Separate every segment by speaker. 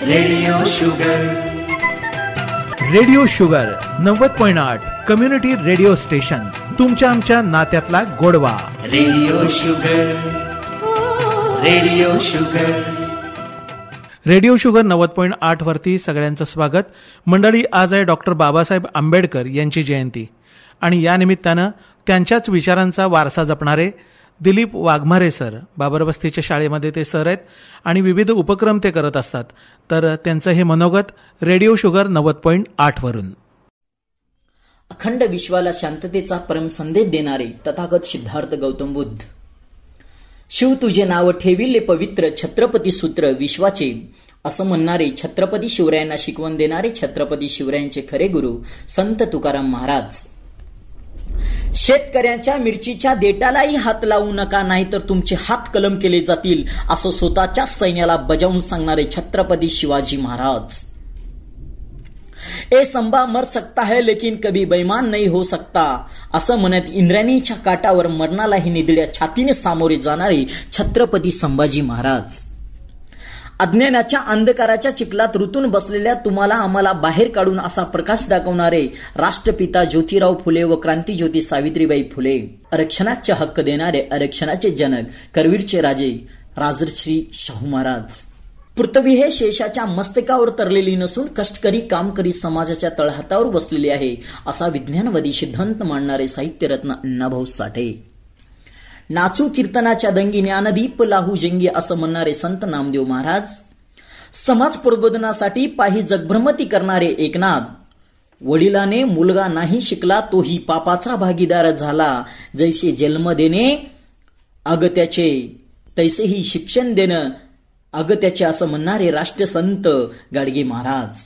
Speaker 1: Radio sugar.
Speaker 2: Radio sugar 90.8 community radio station. तुमच्या आमच्या नात्यातला गोडवा.
Speaker 1: Radio sugar. Radio sugar.
Speaker 2: Radio sugar 90.8 वरती सगळ्यांचं स्वागत. मंडळी, आज आहे डॉक्टर बाबासाहेब आंबेडकर यांची जयंती आणि या निमित्तानं त्यांच्याच विचारांचा वारसा जपणारे दिलीप वाघमारे सर, बाबरवस्तीच्या शाळेमध्ये ते सर आहेत आणि विविध उपक्रम ते करत असतात. तर त्यांचं हे मनोगत रेडिओ शुगर 90.8 वरून.
Speaker 3: अखंड विश्वाला शांततेचा परम संदेश देणारे तथागत सिद्धार्थ गौतम बुद्ध. शिव तुझे नाव ठेविले पवित्र, छत्रपती सूत्र विश्वाचे असं म्हणणारे, छत्रपती शिवरायांना शिकवण देणारे छत्रपती शिवरायांचे खरे गुरु संत तुकाराम महाराज. शेतकऱ्यांच्या मिरचीच्या देटालाही हात लावू नका, नाहीतर तुमचे हात कलम केले जातील, असं स्वतःच्या सैन्याला बजावून सांगणारे छत्रपती शिवाजी महाराज. ए संभा मर सकता है लेकिन कभी बेईमान नहीं हो सकता, असं म्हणत इंद्रायणीच्या काठावर मरणालाही निधड्या छातीने सामोरे जाणारे छत्रपती संभाजी महाराज. अज्ञानाच्या अंधकाराच्या चिखलात रुतून बसलेल्या तुम्हाला आम्हाला बाहेर काढून असा प्रकाश दाखवणारे राष्ट्रपिता ज्योतिराव फुले व क्रांतीज्योती सावित्रीबाई फुले. आरक्षणाचे हक्क देणारे आरक्षणाचे जनक करवीरचे राजे राजर्षी शाहू महाराज. पृथ्वी हे शेषाच्या मस्तकावर तरलेली नसून कष्टकरी कामकरी समाजाच्या तळहातावर बसलेली आहे, असा विज्ञानवादी सिद्धांत मांडणारे साहित्यरत्न अण्णाभाऊ साठे. नाचू कीर्तनाच्या दंगी ज्ञानदीप लाहू जंगी असं म्हणणारे संत नामदेव महाराज. समाज प्रबोधनासाठी पाही जगभ्रमती करणारे एकनाथ. वडिलाने मुलगा नाही शिकला तोही पापाचा भागीदार झाला, जैसे जन्म देणे अगत्याचे तैसेही शिक्षण देणं अगत्याचे असं म्हणणारे राष्ट्रसंत गाडगे महाराज.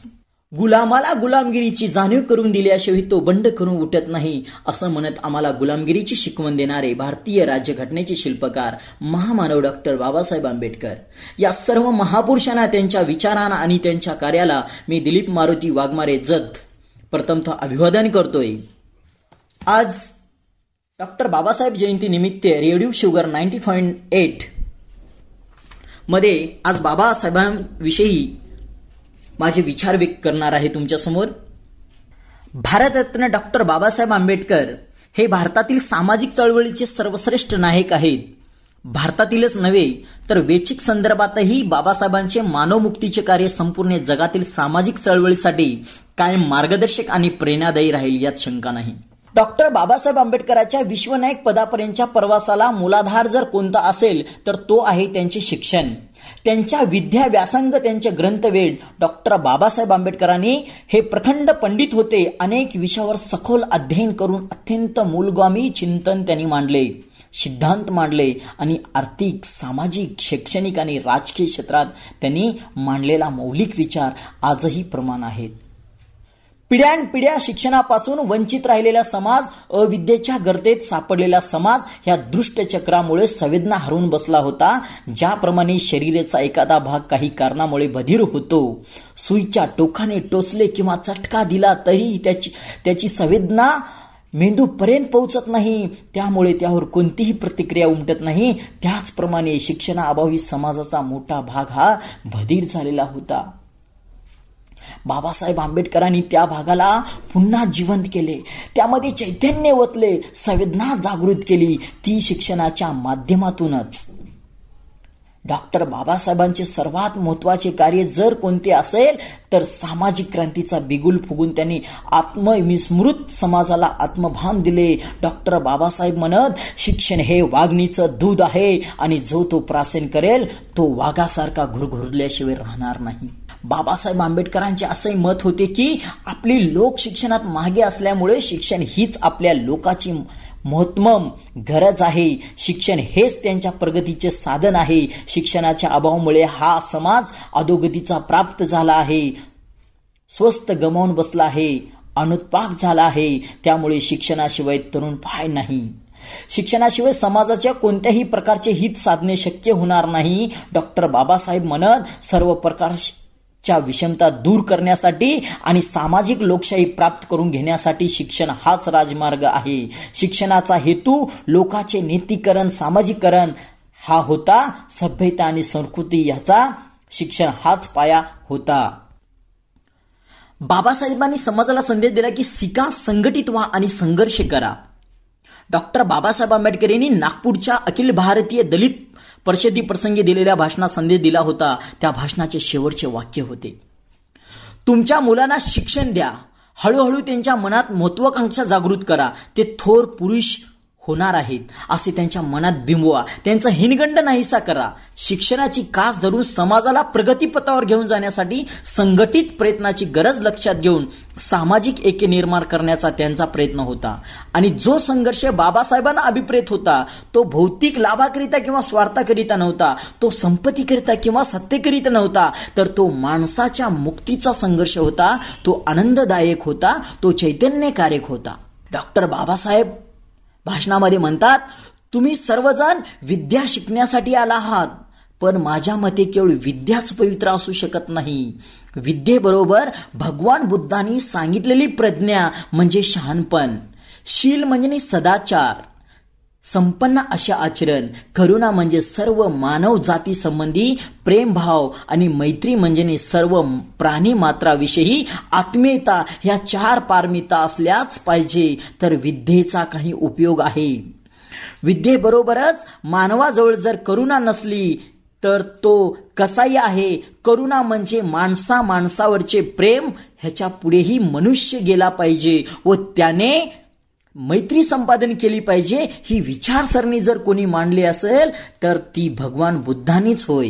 Speaker 3: गुलामाला गुलामगिरीची जाणीव करून दिल्याशिवाय तो बंड करून उठत नाही, असं म्हणत आम्हाला गुलामगिरीची शिकवण देणारे भारतीय राज्यघटनेचे शिल्पकार महामानव डॉक्टर बाबासाहेब आंबेडकर. या सर्व महापुरुषांना, त्यांच्या विचारांना आणि त्यांच्या कार्याला मी दिलीप मारुती वाघमारे जत प्रथमतः अभिवादन करतोय. आज डॉक्टर बाबासाहेब जयंती निमित्त रेडिओ शुगर 90.8 मध्ये आज बाबासाहेबांविषयी माझे विचार व्यक्त करणार आहे तुमच्या समोर. भारतरत्न डॉक्टर बाबासाहेब आंबेडकर हे भारतातील सामाजिक चळवळीचे सर्वश्रेष्ठ नायक आहेत. भारतातीलच नव्हे तर वैश्विक संदर्भातही बाबासाहेबांचे मानवमुक्तीचे कार्य संपूर्ण जगातील सामाजिक चळवळीसाठी कायम मार्गदर्शक आणि प्रेरणादायी राहील, यात शंका नाही. डॉक्टर बाबासाहेब आंबेडकरांच्या विश्वनायक पदापर्यंतच्या प्रवासाला मूलाधार जर कोणता असेल तर तो आहे त्यांचे शिक्षण. त्यांच्या विद्या व्यासंग, त्यांचे ग्रंथवेध. डॉक्टर बाबासाहेब आंबेडकरांनी हे प्रखंड पंडित होते. अनेक विषयावर सखोल अध्ययन करून अत्यंत मूलगामी चिंतन त्यांनी मांडले, सिद्धांत मांडले आणि आर्थिक, सामाजिक, शैक्षणिक आणि राजकीय क्षेत्रात त्यांनी मांडलेला मौलिक विचार आजही प्रमाण आहेत. पिढ्यानपिढ्या शिक्षणापासून वंचित राहिलेला समाज, अविद्येच्या गर्तेत सापडलेला समाज ह्या दुष्टचक्रामुळे संवेदना हरवून बसला होता. ज्याप्रमाणे शरीराचा एखादा भाग काही कारणामुळे बधीर होतो, सुईच्या टोकाने टोचले किंवा चटका दिला तरी त्याची संवेदना मेंदूपर्यंत पोहोचत नाही, त्यामुळे त्यावर कोणतीही प्रतिक्रिया उमटत नाही. त्याचप्रमाणे शिक्षणाअभावी समाजाचा मोठा भाग हा बधीर झालेला होता. बाबासाहेब आंबेडकरांनी त्या भागाला पुन्हा जिवंत केले, त्यामध्ये चैतन्य ओतले, संवेदना जागृत केली, ती शिक्षणाच्या माध्यमातूनच. डॉक्टर बाबासाहेबांचे सर्वात महत्वाचे कार्य जर कोणते असेल तर सामाजिक क्रांतीचा बिगुल फुगून त्यांनी आत्मविस्मृत समाजाला आत्मभान दिले. डॉक्टर बाबासाहेब म्हणत, शिक्षण हे वाघणीचं दूध आहे आणि जो तो प्राशन करेल तो वाघासारखा घुरघुरल्याशिवाय राहणार नाही. बाबासाहेब आंबेडकरांचे असे मत होते की आपली लोक शिक्षणात मागे असल्यामुळे शिक्षण हीच आपल्या लोकाची महत्तम गरज आहे. शिक्षण हेच त्यांच्या प्रगतीचे साधन आहे. शिक्षणाच्या अभावामुळे हा समाज अधोगतीचा प्राप्त झाला आहे, स्वस्थ गमावून बसला आहे, अनुत्पाक झाला आहे. त्यामुळे शिक्षणाशिवाय तरुण पाय नाही. शिक्षणाशिवाय समाजाच्या कोणत्याही प्रकारचे हित साधणे शक्य होणार नाही. डॉक्टर बाबासाहेब म्हणत, सर्व प्रकारच्या विषमता दूर करण्यासाठी आणि सामाजिक लोकशाही प्राप्त करून घेण्यासाठी शिक्षण हाच राजमार्ग आहे. शिक्षणाचा हेतू लोकांचे नीतीकरण, सामाजिकरण हा होता. सभ्यता आणि संस्कृती याचा शिक्षण हाच पाया होता. बाबासाहेबांनी समाजाला संदेश दिला की शिका, संघटित व्हा आणि संघर्ष करा. डॉक्टर बाबासाहेब आंबेडकर यांनी नागपूरच्या अखिल भारतीय दलित परिषदी प्रसंगी दिलेल्या भाषणात संदेश दिला होता. त्या भाषणाचे शेवटचे वाक्य होते, तुमच्या मुलांना शिक्षण द्या, हळूहळू त्यांच्या मनात महत्वाकांक्षा जागृत करा, ते थोर पुरुष होणार आहेत असे त्यांच्या मनात बिंबवा, त्यांचा हिनगंड नाहीसा करा. शिक्षणाची कास धरून समाजाला प्रगतीपथावर घेऊन जाण्यासाठी संघटित प्रयत्नाची गरज लक्षात घेऊन सामाजिक ऐक्य निर्माण करण्याचा त्यांचा प्रयत्न होता. आणि जो संघर्ष बाबासाहेबांना अभिप्रेत होता तो भौतिक लाभाकरिता किंवा स्वार्थाकरिता नव्हता, तो संपत्तीकरिता किंवा सत्तेकरिता नव्हता, तर तो माणसाच्या मुक्तीचा संघर्ष होता. तो आनंददायक होता, तो चैतन्यकारक होता. डॉक्टर बाबासाहेब भाषणामध्ये म्हणतात, तुम्ही सर्वजण विद्या शिकण्यासाठी आला आहात, पण माझ्या मते केवळ विद्याच पवित्र असू शकत नाही. विद्येबरोबर भगवान बुद्धांनी सांगितलेली प्रज्ञा म्हणजे शहाणपण, शील म्हणजे सदाचार, संपन्न असे आचरण, करुणा म्हणजे सर्व मानव जाती संबंधी प्रेमभाव आणि मैत्री म्हणजे सर्व प्राणी मात्राविषयी आत्मीयता, ह्या 4 पारमिता असल्याच पाहिजे तर विद्येचा काही उपयोग आहे. विद्येबरोबरच मानवाजवळ जर करुणा नसली तर तो कसाही आहे. करुणा म्हणजे माणसावरचे प्रेम, ह्याच्या पुढेही मनुष्य गेला पाहिजे व त्याने मैत्री संपादन केली पाहिजे. ही विचारसरणी जर कोणी मांडली असेल तर ती भगवान बुद्धांनीच होय.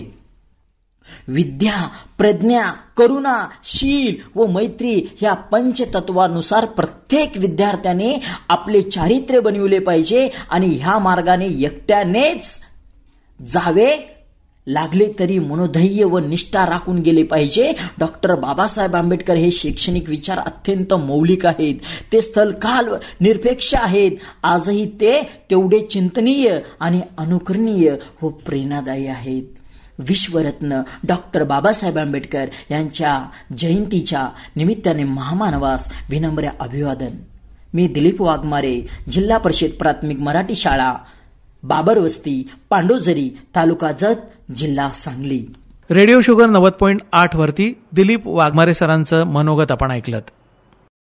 Speaker 3: विद्या, प्रज्ञा, करुणा, शील व मैत्री ह्या पंचतत्वानुसार प्रत्येक विद्यार्थ्याने आपले चारित्र्य बनविले पाहिजे आणि ह्या मार्गाने एकट्यानेच जावे लागले तरी मनोधैर्य व निष्ठा राखून गेले पाहिजे. डॉक्टर बाबासाहेब आंबेडकर हे शैक्षणिक विचार अत्यंत मौलिक आहेत, ते स्थलकाल निरपेक्ष आहेत. आजही ते तेवढे चिंतनीय आणि अनुकरणीय व प्रेरणादायी आहेत. विश्वरत्न डॉक्टर बाबासाहेब आंबेडकर यांच्या जयंतीच्या निमित्ताने महामानवास विनम्र अभिवादन. मी दिलीप वाघमारे, जिल्हा परिषद प्राथमिक मराठी शाळा बाबरवस्ती, पांडोझरी, तालुका जत, जिल्हा सांगली.
Speaker 2: रेडिओ शुगर 90.8 वरती दिलीप वाघमारे सरांचं मनोगत आपण ऐकलं.